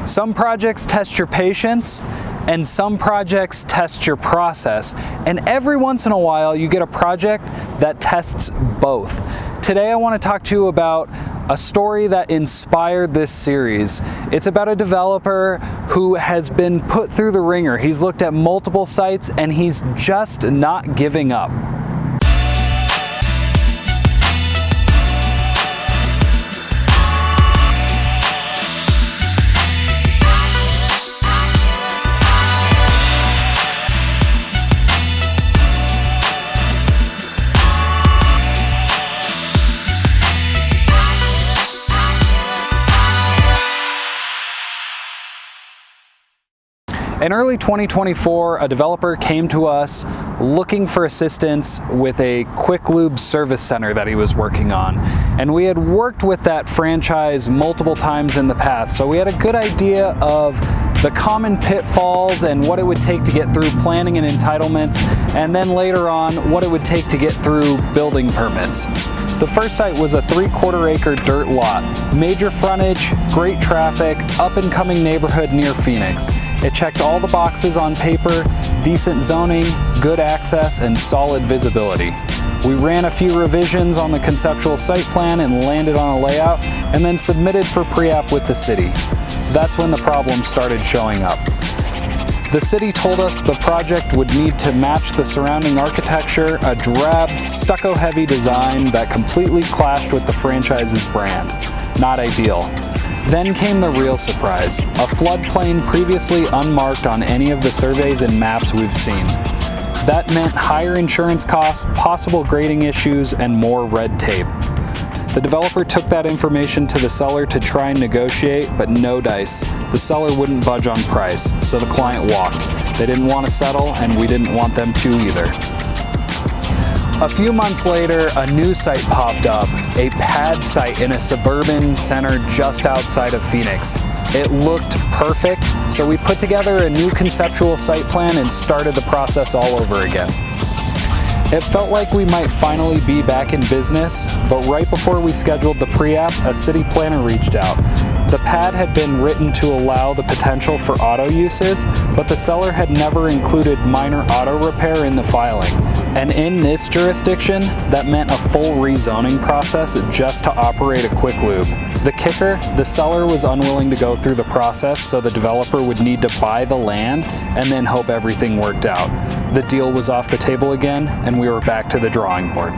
Some projects test your patience, and some projects test your process. And every once in a while, you get a project that tests both. Today, I want to talk to you about a story that inspired this series. It's about a developer who has been put through the ringer. He's looked at multiple sites and he's just not giving up. In early 2024, a developer came to us looking for assistance with a quick lube service center that he was working on. And we had worked with that franchise multiple times in the past, so we had a good idea of the common pitfalls and what it would take to get through planning and entitlements, and then later on, what it would take to get through building permits. The first site was a 3/4 acre dirt lot. Major frontage, great traffic, up-and-coming neighborhood near Phoenix. It checked all the boxes on paper, decent zoning, good access, and solid visibility. We ran a few revisions on the conceptual site plan and landed on a layout, and then submitted for pre-app with the city. That's when the problem started showing up. The city told us the project would need to match the surrounding architecture, a drab, stucco-heavy design that completely clashed with the franchise's brand. Not ideal. Then came the real surprise, a floodplain previously unmarked on any of the surveys and maps we've seen. That meant higher insurance costs, possible grading issues, and more red tape. The developer took that information to the seller to try and negotiate, but no dice. The seller wouldn't budge on price, so the client walked. They didn't want to settle, and we didn't want them to either. A few months later, a new site popped up, a pad site in a suburban center just outside of Phoenix. It looked perfect, so we put together a new conceptual site plan and started the process all over again. It felt like we might finally be back in business, but right before we scheduled the pre-app, a city planner reached out. The pad had been written to allow the potential for auto uses, but the seller had never included minor auto repair in the filing. And in this jurisdiction, that meant a full rezoning process just to operate a quick lube. The kicker, the seller was unwilling to go through the process, so the developer would need to buy the land and then hope everything worked out. The deal was off the table again, and we were back to the drawing board.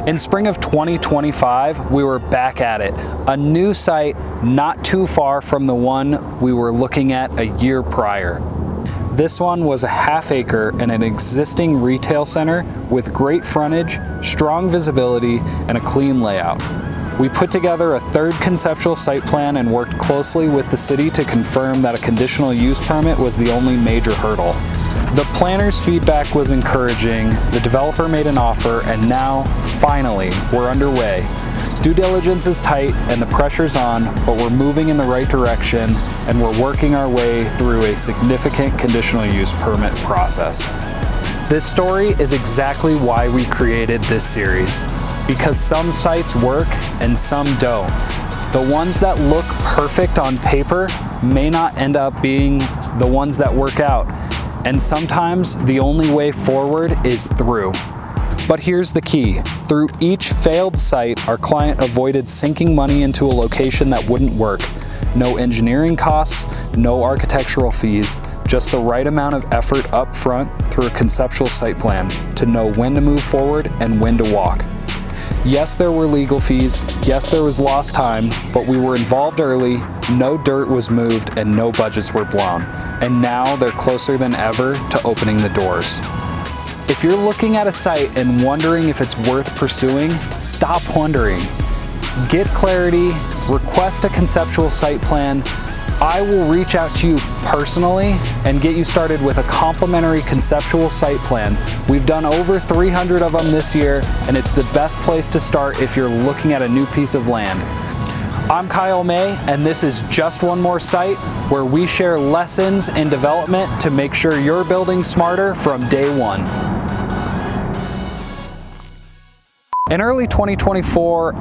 In spring of 2025, we were back at it. A new site not too far from the one we were looking at a year prior. This one was a ½ acre in an existing retail center with great frontage, strong visibility, and a clean layout. We put together a third conceptual site plan and worked closely with the city to confirm that a conditional use permit was the only major hurdle. The planner's feedback was encouraging, the developer made an offer, and now, finally, we're underway. Due diligence is tight and the pressure's on, but we're moving in the right direction and we're working our way through a significant conditional use permit process. This story is exactly why we created this series, because some sites work and some don't. The ones that look perfect on paper may not end up being the ones that work out. And sometimes the only way forward is through. But here's the key. Through each failed site, our client avoided sinking money into a location that wouldn't work. No engineering costs, no architectural fees, just the right amount of effort up front through a conceptual site plan to know when to move forward and when to walk. Yes, there were legal fees, yes, there was lost time, but we were involved early, no dirt was moved, and no budgets were blown. And now they're closer than ever to opening the doors. If you're looking at a site and wondering if it's worth pursuing, stop wondering. Get clarity, request a conceptual site plan. I will reach out to you personally and get you started with a complimentary conceptual site plan. We've done over 300 of them this year, and it's the best place to start if you're looking at a new piece of land. I'm Kyle May, and this is Just One More Site, where we share lessons in development to make sure you're building smarter from day one. In early 2024,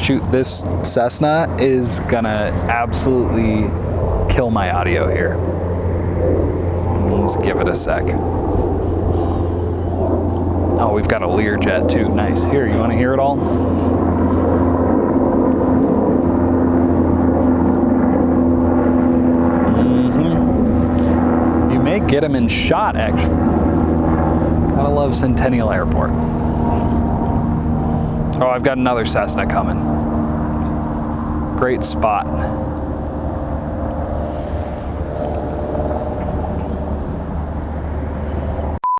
Shoot, this Cessna is gonna absolutely kill my audio here. Let's give it a sec. Oh, we've got a Learjet too. Nice. Here, you want to hear it all? You may get them in shot, actually. Gotta love Centennial Airport. Oh, I've got another Cessna coming. Great spot.